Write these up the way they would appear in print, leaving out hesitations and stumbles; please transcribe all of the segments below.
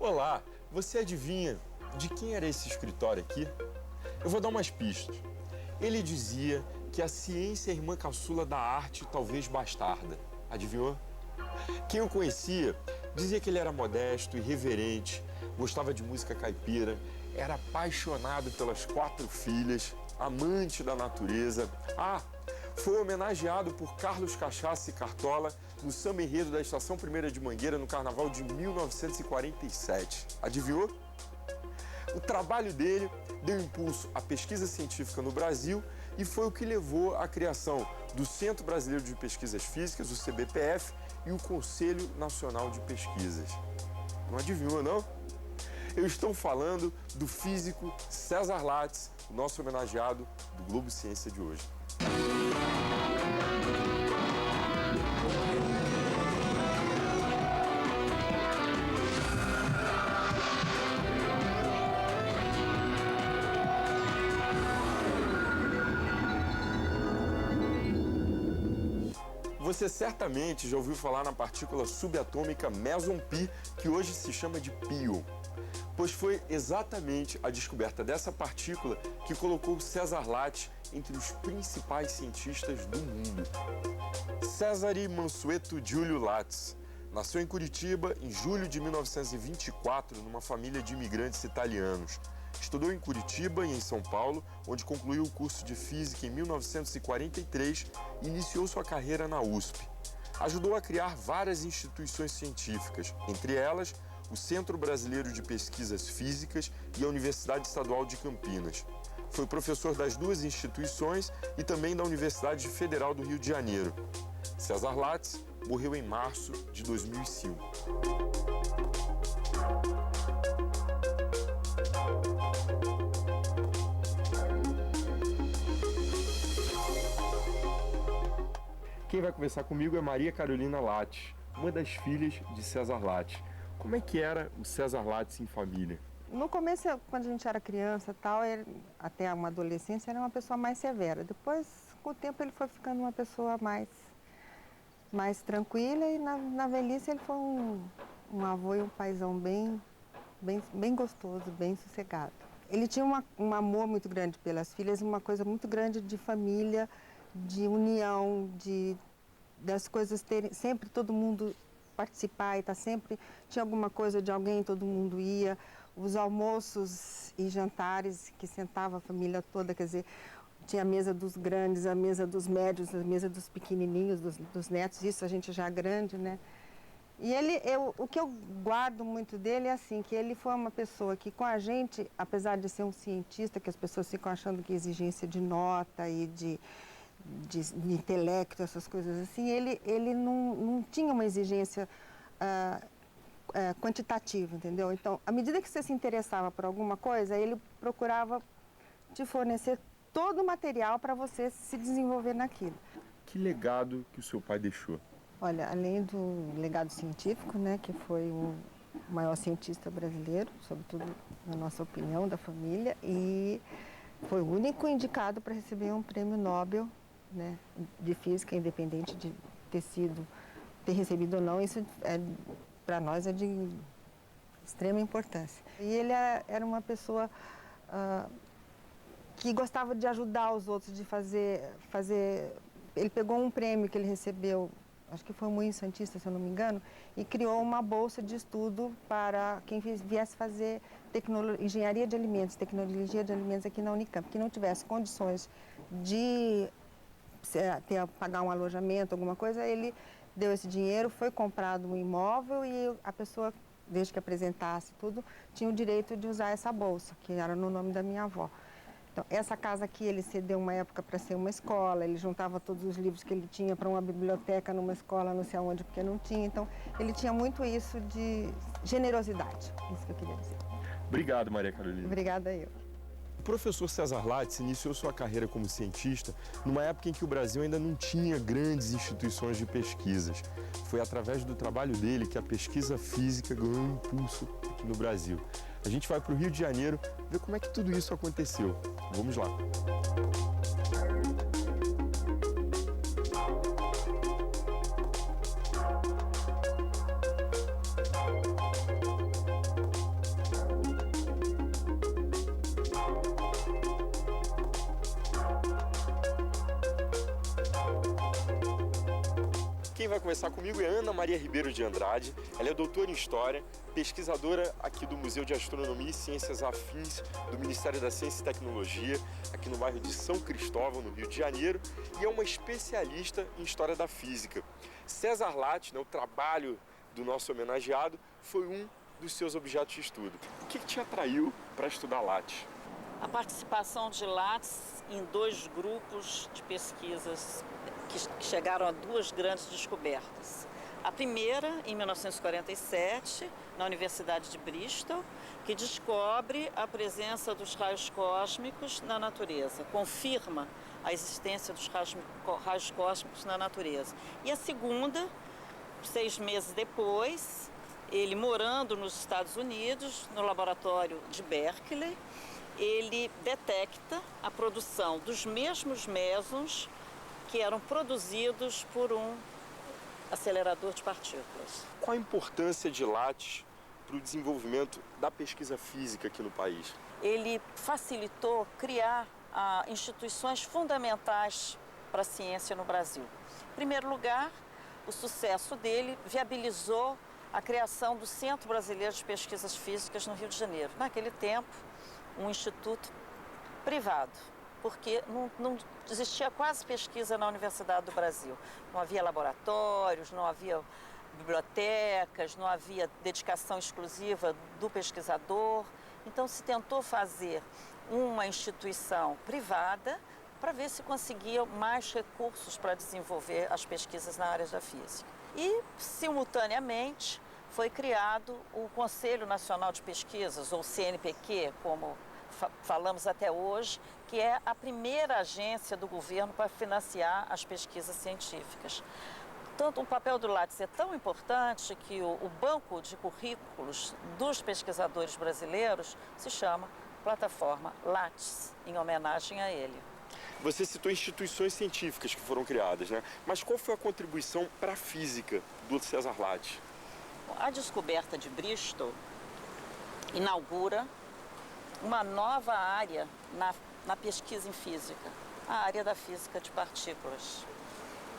Olá, você adivinha de quem era esse escritório aqui? Eu vou dar umas pistas. Ele dizia que a ciência é irmã caçula da arte, talvez bastarda. Adivinhou? Quem o conhecia dizia que ele era modesto, irreverente, gostava de música caipira, era apaixonado pelas 4 filhas, amante da natureza. Foi homenageado por Carlos Cachaça e Cartola no samba enredo da Estação 1ª de Mangueira no Carnaval de 1947. Adivinhou? O trabalho dele deu impulso à pesquisa científica no Brasil e foi o que levou à criação do Centro Brasileiro de Pesquisas Físicas, o CBPF, e o Conselho Nacional de Pesquisas. Não adivinhou, não? Eu estou falando do físico César Lattes, o nosso homenageado do Globo Ciência de hoje. Você certamente já ouviu falar na partícula subatômica meson pi, que hoje se chama de pion, pois foi exatamente a descoberta dessa partícula que colocou César Lattes entre os principais cientistas do mundo. Cesare Mansueto Giulio Lattes nasceu em Curitiba em julho de 1924, numa família de imigrantes italianos. Estudou em Curitiba e em São Paulo, onde concluiu o curso de Física em 1943 e iniciou sua carreira na USP. Ajudou a criar várias instituições científicas, entre elas o Centro Brasileiro de Pesquisas Físicas e a Universidade Estadual de Campinas. Foi professor das 2 instituições e também da Universidade Federal do Rio de Janeiro. César Lattes morreu em março de 2005. Quem vai conversar comigo é Maria Carolina Lattes, uma das filhas de César Lattes. Como é que era o César Lattes em família? No começo, quando a gente era criança, até uma adolescência, era uma pessoa mais severa. Depois, com o tempo, ele foi ficando uma pessoa mais tranquila e na velhice ele foi um avô e um paizão bem gostoso, bem sossegado. Ele tinha um amor muito grande pelas filhas, uma coisa muito grande de família, de união, das coisas terem, sempre todo mundo participar e tinha alguma coisa de alguém, todo mundo ia, os almoços e jantares que sentava a família toda, quer dizer, tinha a mesa dos grandes, a mesa dos médios, a mesa dos pequenininhos, dos netos, isso a gente já grande, né? E o que eu guardo muito dele é assim, que ele foi uma pessoa que com a gente, apesar de ser um cientista, que as pessoas ficam achando que exigência de nota e de intelecto, essas coisas assim, ele não tinha uma exigência quantitativa, entendeu? Então, à medida que você se interessava por alguma coisa, ele procurava te fornecer todo o material para você se desenvolver naquilo. Que legado que o seu pai deixou? Olha, além do legado científico, né, que foi o maior cientista brasileiro, sobretudo na nossa opinião, da família, e foi o único indicado para receber um prêmio Nobel, né, de física, independente de ter recebido ou não, isso para nós é de extrema importância. E ele era uma pessoa que gostava de ajudar os outros, de fazer. Ele pegou um prêmio que ele recebeu, acho que foi o Moinho Santista, se eu não me engano, e criou uma bolsa de estudo para quem viesse fazer engenharia de alimentos, tecnologia de alimentos aqui na Unicamp, que não tivesse condições de pagar um alojamento, alguma coisa, ele deu esse dinheiro, foi comprado um imóvel e a pessoa, desde que apresentasse tudo, tinha o direito de usar essa bolsa, que era no nome da minha avó. Então, essa casa aqui ele cedeu uma época para ser uma escola, ele juntava todos os livros que ele tinha para uma biblioteca numa escola, não sei aonde, porque não tinha. Então, ele tinha muito isso de generosidade, isso que eu queria dizer. Obrigado, Maria Carolina. Obrigada eu. O professor César Lattes iniciou sua carreira como cientista numa época em que o Brasil ainda não tinha grandes instituições de pesquisas. Foi através do trabalho dele que a pesquisa física ganhou um impulso aqui no Brasil. A gente vai para o Rio de Janeiro ver como é que tudo isso aconteceu. Vamos lá. vai conversar comigo é Ana Maria Ribeiro de Andrade. Ela é doutora em História, pesquisadora aqui do Museu de Astronomia e Ciências Afins do Ministério da Ciência e Tecnologia, aqui no bairro de São Cristóvão, no Rio de Janeiro, e é uma especialista em História da Física. César Lattes, o trabalho do nosso homenageado, foi um dos seus objetos de estudo. O que te atraiu para estudar Lattes? A participação de Lattes em 2 grupos de pesquisas que chegaram a 2 grandes descobertas. A primeira, em 1947, na Universidade de Bristol, que descobre a presença dos raios cósmicos na natureza, confirma a existência dos raios cósmicos na natureza. E a segunda, 6 meses depois, ele morando nos Estados Unidos, no laboratório de Berkeley, ele detecta a produção dos mesmos mesons que eram produzidos por um acelerador de partículas. Qual a importância de Lattes para o desenvolvimento da pesquisa física aqui no país? Ele facilitou criar instituições fundamentais para a ciência no Brasil. Em primeiro lugar, o sucesso dele viabilizou a criação do Centro Brasileiro de Pesquisas Físicas no Rio de Janeiro. Naquele tempo, um instituto privado, porque não existia quase pesquisa na Universidade do Brasil. Não havia laboratórios, não havia bibliotecas, não havia dedicação exclusiva do pesquisador. Então se tentou fazer uma instituição privada para ver se conseguia mais recursos para desenvolver as pesquisas na área da física. E, simultaneamente, foi criado o Conselho Nacional de Pesquisas, ou CNPq, como falamos até hoje, que é a primeira agência do governo para financiar as pesquisas científicas. Tanto o papel do Lattes é tão importante que o banco de currículos dos pesquisadores brasileiros se chama Plataforma Lattes, em homenagem a ele. Você citou instituições científicas que foram criadas, né? Mas qual foi a contribuição para a física do César Lattes? A descoberta de Bristol inaugura uma nova área na pesquisa em física, a área da física de partículas.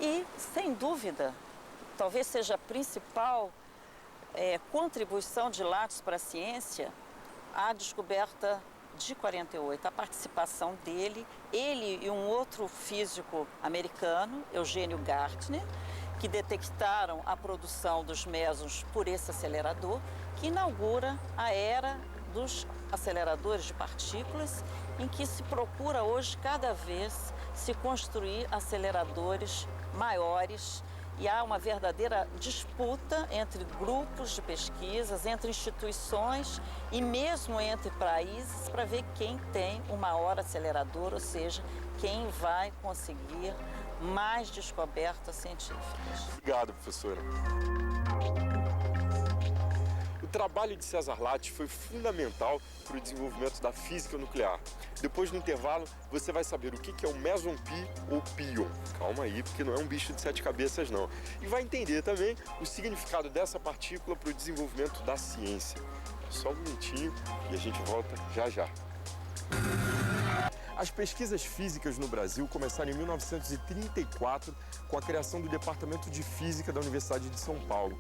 E, sem dúvida, talvez seja a principal contribuição de Lattes para a ciência, a descoberta de 48, a participação dele, ele e um outro físico americano, Eugênio Gardner, que detectaram a produção dos mesons por esse acelerador, que inaugura a era dos aceleradores de partículas, em que se procura hoje cada vez se construir aceleradores maiores, e há uma verdadeira disputa entre grupos de pesquisas, entre instituições e mesmo entre países para ver quem tem o maior acelerador, ou seja, quem vai conseguir mais descobertas científicas. Obrigado, professora. O trabalho de César Lattes foi fundamental para o desenvolvimento da física nuclear. Depois do intervalo, você vai saber o que é um meson pi ou pion. Calma aí, porque não é um bicho de 7 cabeças, não. E vai entender também o significado dessa partícula para o desenvolvimento da ciência. Só um minutinho e a gente volta já já. As pesquisas físicas no Brasil começaram em 1934 com a criação do Departamento de Física da Universidade de São Paulo.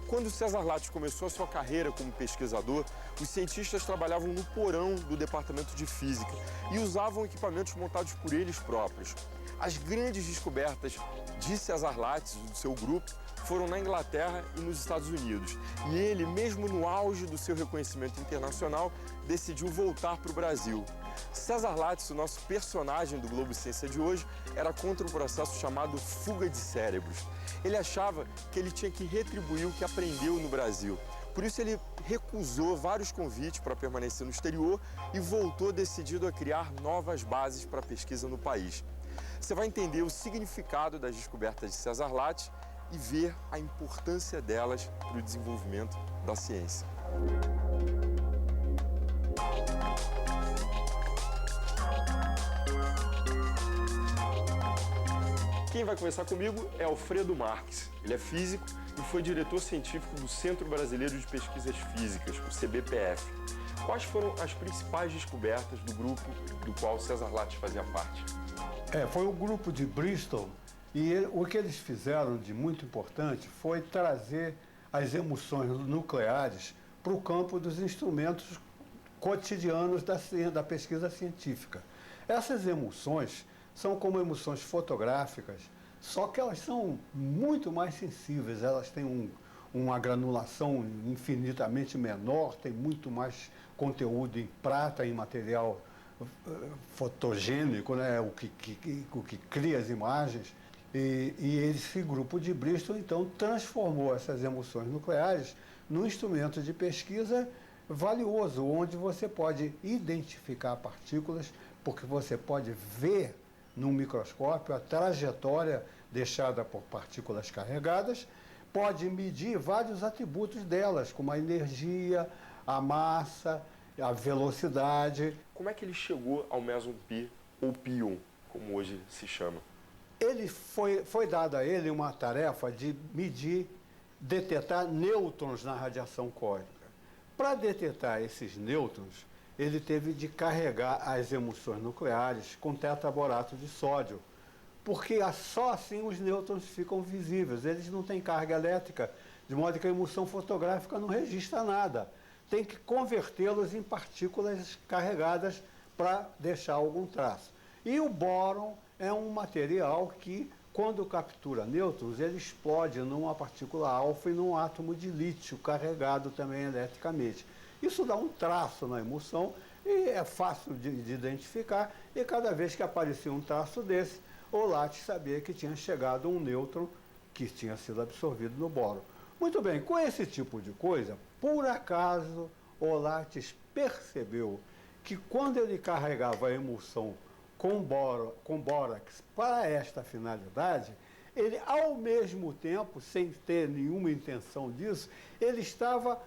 Quando César Lattes começou a sua carreira como pesquisador, os cientistas trabalhavam no porão do Departamento de Física e usavam equipamentos montados por eles próprios. As grandes descobertas de César Lattes e do seu grupo foram na Inglaterra e nos Estados Unidos. E ele, mesmo no auge do seu reconhecimento internacional, decidiu voltar para o Brasil. César Lattes, o nosso personagem do Globo Ciência de hoje, era contra um processo chamado fuga de cérebros. Ele achava que ele tinha que retribuir o que aprendeu no Brasil. Por isso ele recusou vários convites para permanecer no exterior e voltou decidido a criar novas bases para a pesquisa no país. Você vai entender o significado das descobertas de César Lattes e ver a importância delas para o desenvolvimento da ciência. Quem vai conversar comigo é Alfredo Marques. Ele é físico e foi diretor científico do Centro Brasileiro de Pesquisas Físicas, o CBPF. Quais foram as principais descobertas do grupo do qual César Lattes fazia parte? Foi o grupo de Bristol, que E o que eles fizeram de muito importante foi trazer as emoções nucleares para o campo dos instrumentos cotidianos da pesquisa científica. Essas emoções são como emoções fotográficas, só que elas são muito mais sensíveis, elas têm uma granulação infinitamente menor, tem muito mais conteúdo em prata, em material fotogênico, né? o que cria as imagens. E esse grupo de Bristol, então, transformou essas emoções nucleares num instrumento de pesquisa valioso, onde você pode identificar partículas, porque você pode ver num microscópio a trajetória deixada por partículas carregadas, pode medir vários atributos delas, como a energia, a massa, a velocidade. Como é que ele chegou ao meson pi, ou pi 1, como hoje se chama? Foi dada a ele uma tarefa de detectar nêutrons na radiação cósmica. Para detectar esses nêutrons, ele teve de carregar as emissões nucleares com tetraborato de sódio, porque só assim os nêutrons ficam visíveis. Eles não têm carga elétrica, de modo que a emissão fotográfica não registra nada. Tem que convertê-los em partículas carregadas para deixar algum traço. E o bóron é um material que, quando captura nêutrons, ele explode numa partícula alfa e num átomo de lítio carregado também eletricamente. Isso dá um traço na emulsão e é fácil de identificar, e cada vez que aparecia um traço desse, o LATES sabia que tinha chegado um nêutron que tinha sido absorvido no bóron. Muito bem, com esse tipo de coisa, por acaso o LATES percebeu que quando ele carregava a emulsão com bórax para esta finalidade, ele, ao mesmo tempo, sem ter nenhuma intenção disso, ele estava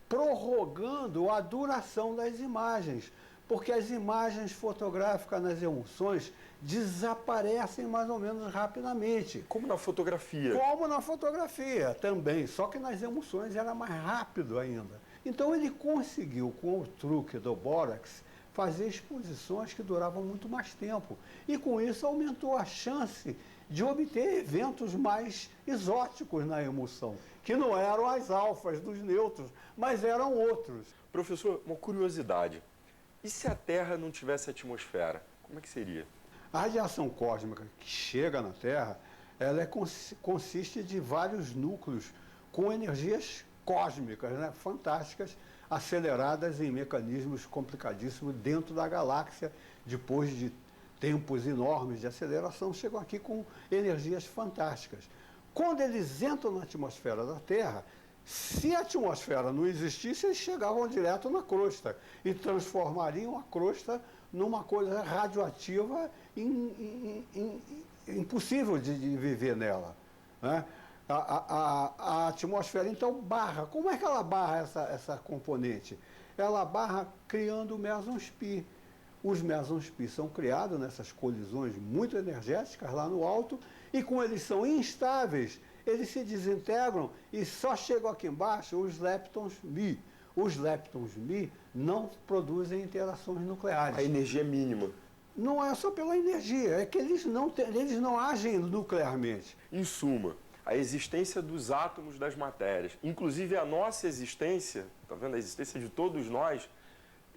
prorrogando a duração das imagens, porque as imagens fotográficas nas emulsões desaparecem mais ou menos rapidamente. Como na fotografia. Como na fotografia também, só que nas emulsões era mais rápido ainda. Então ele conseguiu, com o truque do bórax, fazer exposições que duravam muito mais tempo. E com isso aumentou a chance de obter eventos mais exóticos na emulsão, que não eram as alfas dos nêutrons, mas eram outros. Professor, uma curiosidade. E se a Terra não tivesse atmosfera, como é que seria? A radiação cósmica que chega na Terra, ela consiste de vários núcleos com energias cósmicas, né, fantásticas, aceleradas em mecanismos complicadíssimos dentro da galáxia, depois de tempos enormes de aceleração, chegam aqui com energias fantásticas. Quando eles entram na atmosfera da Terra, se a atmosfera não existisse, eles chegavam direto na crosta e transformariam a crosta numa coisa radioativa impossível de viver nela, né? A atmosfera, então, barra. Como é que ela barra essa componente? Ela barra criando mesons pi. Os mesons pi são criados nessas colisões muito energéticas lá no alto, e como eles são instáveis, eles se desintegram e só chegam aqui embaixo os leptons mi. Os leptons mi não produzem interações nucleares. A energia é mínima. Não é só pela energia, é que eles não agem nuclearmente. Em suma, a existência dos átomos das matérias, inclusive a nossa existência, tá vendo? A existência de todos nós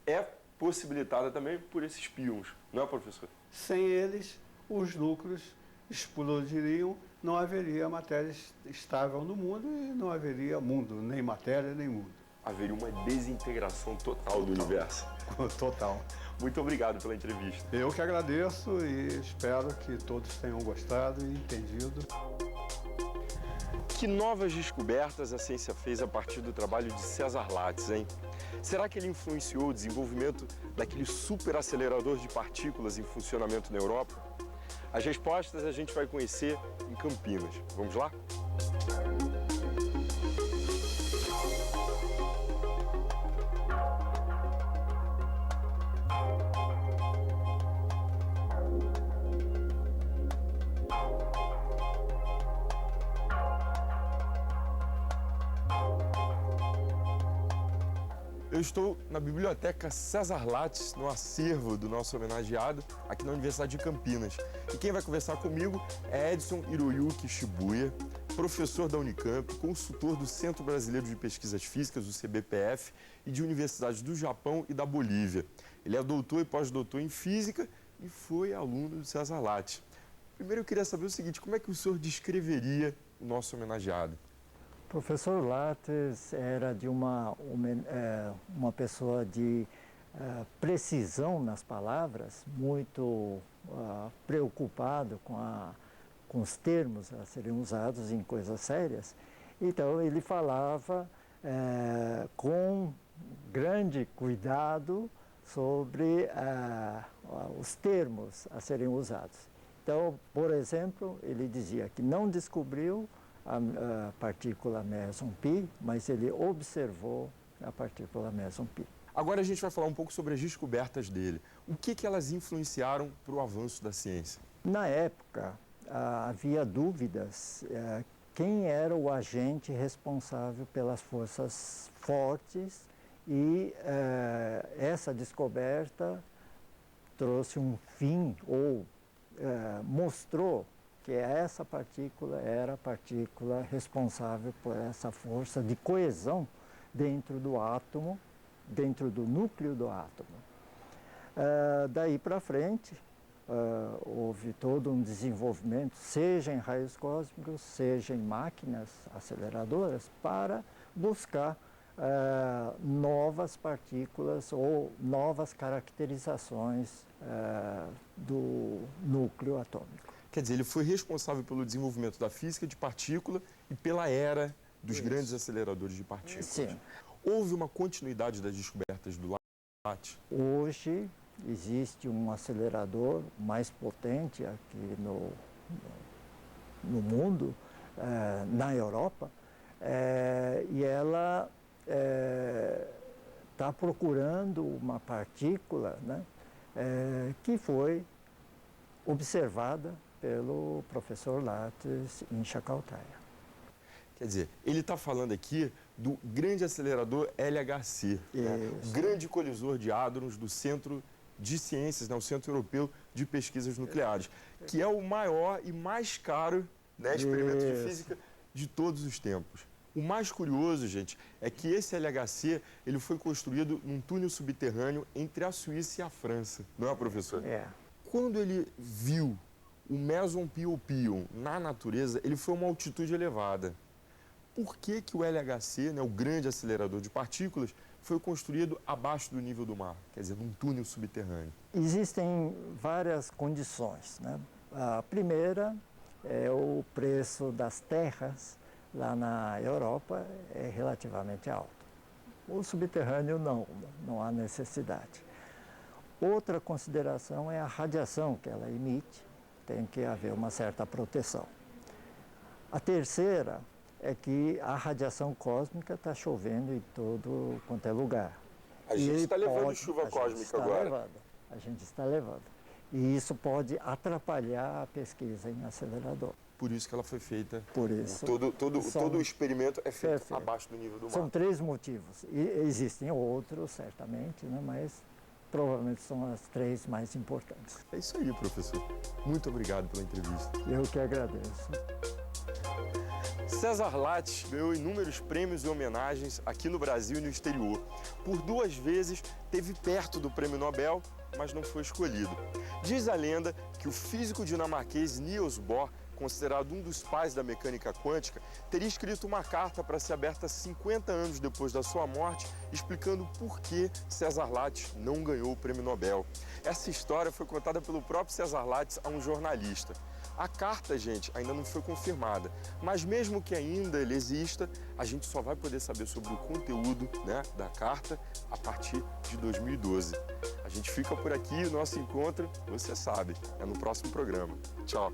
é possibilitada também por esses pions, não é, professor? Sem eles, os núcleos explodiriam, não haveria matéria estável no mundo e não haveria mundo, nem matéria, nem mundo. Haveria uma desintegração total do universo. Total. Muito obrigado pela entrevista. Eu que agradeço e espero que todos tenham gostado e entendido. Que novas descobertas a ciência fez a partir do trabalho de César Lattes, hein? Será que ele influenciou o desenvolvimento daquele superacelerador de partículas em funcionamento na Europa? As respostas a gente vai conhecer em Campinas. Vamos lá? Eu estou na Biblioteca César Lattes, no acervo do nosso homenageado, aqui na Universidade de Campinas. E quem vai conversar comigo é Edson Hiroyuki Shibuya, professor da Unicamp, consultor do Centro Brasileiro de Pesquisas Físicas, o CBPF, e de universidades do Japão e da Bolívia. Ele é doutor e pós-doutor em Física e foi aluno do César Lattes. Primeiro eu queria saber o seguinte, como é que o senhor descreveria o nosso homenageado? Professor Lattes era de uma pessoa de precisão nas palavras, muito preocupado com os termos a serem usados em coisas sérias. Então, ele falava com grande cuidado sobre os termos a serem usados. Então, por exemplo, ele dizia que não descobriu a partícula meson pi, mas ele observou a partícula meson pi. Agora a gente vai falar um pouco sobre as descobertas dele. O que elas influenciaram para o avanço da ciência? Na época, havia dúvidas quem era o agente responsável pelas forças fortes e essa descoberta trouxe um fim ou mostrou que essa partícula era a partícula responsável por essa força de coesão dentro do átomo, dentro do núcleo do átomo. Daí para frente, houve todo um desenvolvimento, seja em raios cósmicos, seja em máquinas aceleradoras, para buscar novas partículas ou novas caracterizações do núcleo atômico. Quer dizer, ele foi responsável pelo desenvolvimento da física de partícula e pela era dos grandes aceleradores de partículas. Sim. Houve uma continuidade das descobertas do Lattes? Hoje existe um acelerador mais potente aqui no mundo, na Europa, e ela está procurando uma partícula, né, que foi observada pelo professor Lattes em Chakaltaya. Quer dizer, ele está falando aqui do grande acelerador LHC, né? Grande colisor de hadrons do Centro de Ciências, né? O Centro Europeu de Pesquisas Nucleares, que é o maior e mais caro, né, experimento de física de todos os tempos. O mais curioso, gente, é que esse LHC ele foi construído num túnel subterrâneo entre a Suíça e a França, não é, professor? É. Quando ele viu o meson pi ou pion na natureza, ele foi a uma altitude elevada. Por que o LHC, né, o grande acelerador de partículas, foi construído abaixo do nível do mar, quer dizer, num túnel subterrâneo? Existem várias condições, né? A primeira é o preço das terras lá na Europa é relativamente alto. O subterrâneo não há necessidade. Outra consideração é a radiação que ela emite, tem que haver uma certa proteção. A terceira é que a radiação cósmica está chovendo em todo quanto é lugar. A gente está levando chuva cósmica agora. A gente está levando. E isso pode atrapalhar a pesquisa em acelerador. Por isso que ela foi feita. Por isso. Todo o experimento é feito Perfeito. abaixo do nível do mar. São 3 motivos. E existem outros, certamente, né? Mas provavelmente são as 3 mais importantes. É isso aí, professor. Muito obrigado pela entrevista. Eu que agradeço. César Lattes ganhou inúmeros prêmios e homenagens aqui no Brasil e no exterior. Por 2 vezes, esteve perto do Prêmio Nobel, mas não foi escolhido. Diz a lenda que o físico dinamarquês Niels Bohr, considerado um dos pais da mecânica quântica, teria escrito uma carta para ser aberta 50 anos depois da sua morte, explicando por que César Lattes não ganhou o Prêmio Nobel. Essa história foi contada pelo próprio César Lattes a um jornalista. A carta, gente, ainda não foi confirmada, mas mesmo que ainda ele exista, a gente só vai poder saber sobre o conteúdo, né, da carta a partir de 2012. A gente fica por aqui, o nosso encontro, você sabe, é no próximo programa. Tchau!